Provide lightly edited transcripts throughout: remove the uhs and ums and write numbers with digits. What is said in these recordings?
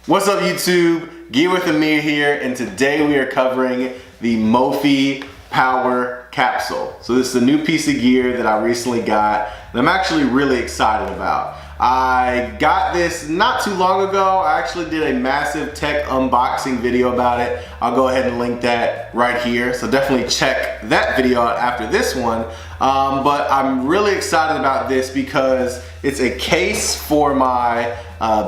What's up YouTube? Gear with Amir here, and today we are covering the Mophie Power Capsule. So this is a new piece of gear that I recently got that I'm actually really excited about. I got this not too long ago. I actually did a massive tech unboxing video about it. I'll go ahead and link that right here. So definitely check that video out after this one. But I'm really excited about this because it's a case for my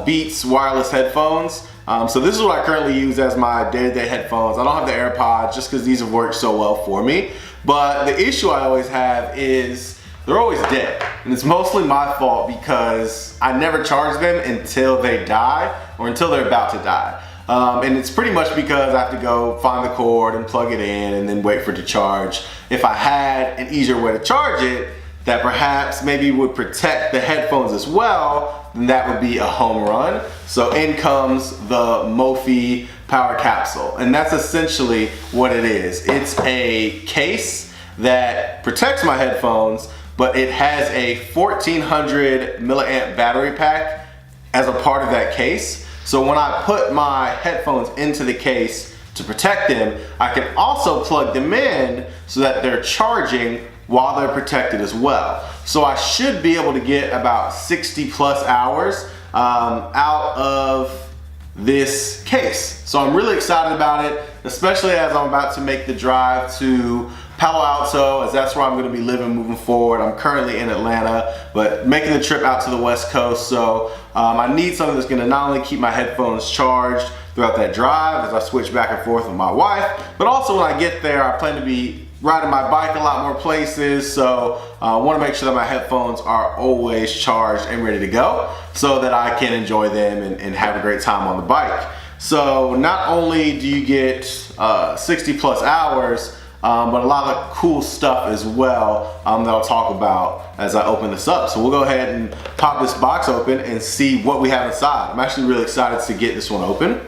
Beats wireless headphones. So this is what I currently use as my day-to-day headphones. I don't have the AirPods just because these have worked so well for me. But the issue I always have is they're always dead. And it's mostly my fault because I never charge them until they die or until they're about to die. And it's pretty much because I have to go find the cord and plug it in and then wait for it to charge. If I had an easier way to charge it that perhaps maybe would protect the headphones as well, then that would be a home run. So in comes the Mophie Power Capsule. And that's essentially what it is. It's a case that protects my headphones, but it has a 1400 milliamp battery pack as a part of that case. So when I put my headphones into the case to protect them, I can also plug them in so that they're charging while they're protected as well. So I should be able to get about 60 plus hours out of this case. So I'm really excited about it, especially as I'm about to make the drive to Palo Alto, as that's where I'm going to be living moving forward. I'm currently in Atlanta, but making the trip out to the West Coast. So I need something that's going to not only keep my headphones charged throughout that drive as I switch back and forth with my wife, but also when I get there, I plan to be riding my bike a lot more places. So I want to make sure that my headphones are always charged and ready to go so that I can enjoy them and have a great time on the bike. So not only do you get 60 plus hours, but a lot of cool stuff as well that I'll talk about as I open this up. So we'll go ahead and pop this box open and see what we have inside. I'm actually really excited to get this one open.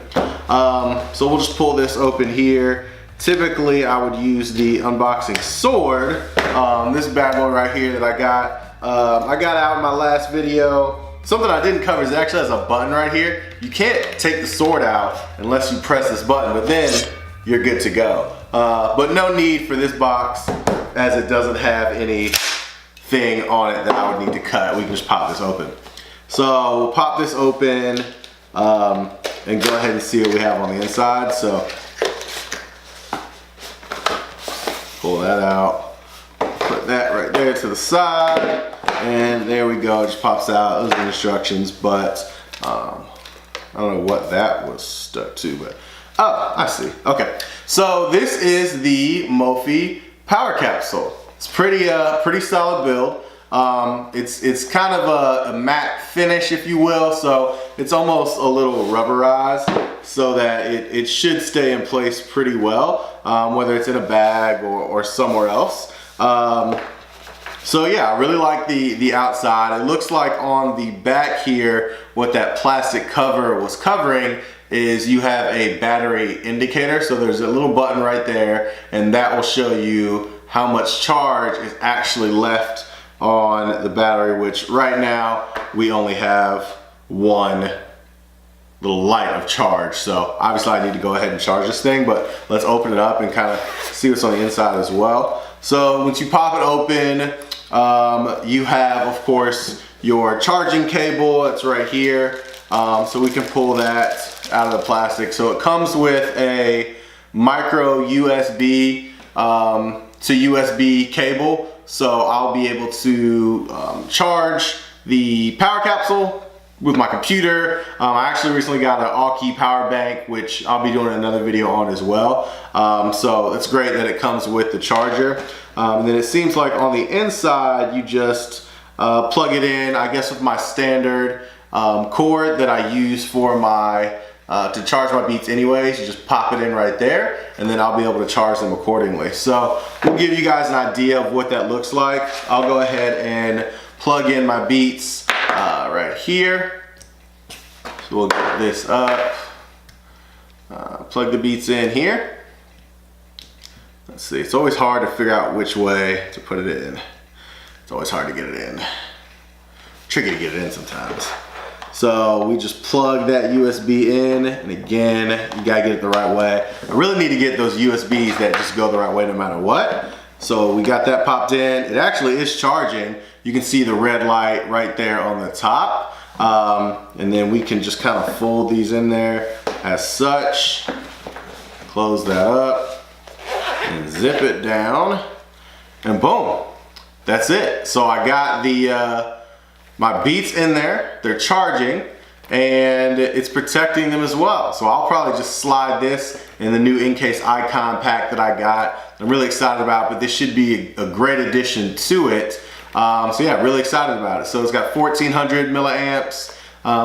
So we'll just pull this open here. Typically I would use the unboxing sword, this bad boy right here that I got out in my last video. Something I didn't cover is it actually has a button right here. You can't take the sword out unless you press this button, but then you're good to go. But no need for this box as it doesn't have anything on it that I would need to cut. We can just pop this open. So we'll pop this open and go ahead and see what we have on the inside. So pull that out, put that right there to the side, and there we go, it just pops out. Those are the instructions, but I don't know what that was stuck to, but oh, I see. Okay, so this is the Mophie Power Capsule. It's pretty solid build. It's kind of a matte finish, if you will, so it's almost a little rubberized so that it should stay in place pretty well, whether it's in a bag or somewhere else. So yeah, I really like the outside. It looks like on the back here, what that plastic cover was covering is you have a battery indicator. So there's a little button right there, and that will show you how much charge is actually left on the battery, which right now we only have one little light of charge. So obviously I need to go ahead and charge this thing, but let's open it up and kind of see what's on the inside as well. So once you pop it open, you have, of course, your charging cable. It's right here. So we can pull that out of the plastic. So it comes with a micro USB to USB cable. So I'll be able to charge the power capsule with my computer. I actually recently got an all-key power bank, which I'll be doing another video on as well. So it's great that it comes with the charger. And then it seems like on the inside, you just plug it in, I guess with my standard cord that I use for my to charge my Beats anyways. You just pop it in right there, and then I'll be able to charge them accordingly. So we'll give you guys an idea of what that looks like. I'll go ahead and plug in my Beats right here. So we'll get this up, plug the Beats in here. Let's see, it's always hard to figure out which way to put it in. It's always hard to get it in. Tricky to get it in sometimes. So we just plug that USB in, and again, you gotta get it the right way. I really need to get those USBs that just go the right way no matter what. So we got that popped in. It actually is charging. You can see the red light right there on the top. And then we can just kind of fold these in there as such. Close that up and zip it down, and boom, that's it. So I got the my Beats in there, they're charging, and it's protecting them as well. So I'll probably just slide this in the new in-case icon pack that I got. I'm really excited about, but this should be a great addition to it. So yeah, really excited about it. So it's got 1400 milliamps.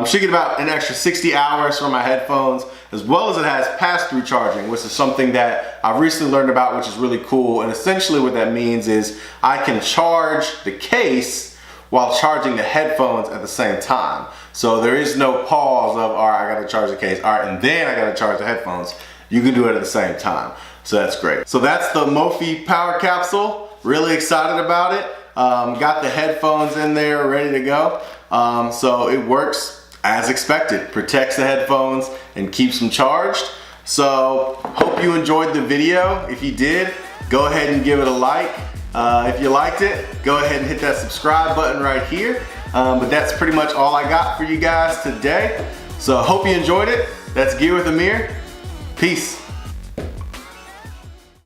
Should get about an extra 60 hours from my headphones, as well as it has pass-through charging, which is something that I've recently learned about, which is really cool. And essentially what that means is I can charge the case while charging the headphones at the same time. So there is no pause of, all right, I gotta charge the case, all right, and then I gotta charge the headphones. You can do it at the same time. So that's great. So that's the Mophie Power Capsule. Really excited about it. Got the headphones in there ready to go. So it works as expected. Protects the headphones and keeps them charged. So hope you enjoyed the video. If you did, go ahead and give it a like. If you liked it, go ahead and hit that subscribe button right here. But that's pretty much all I got for you guys today. So hope you enjoyed it. That's Gear with Amir. Peace.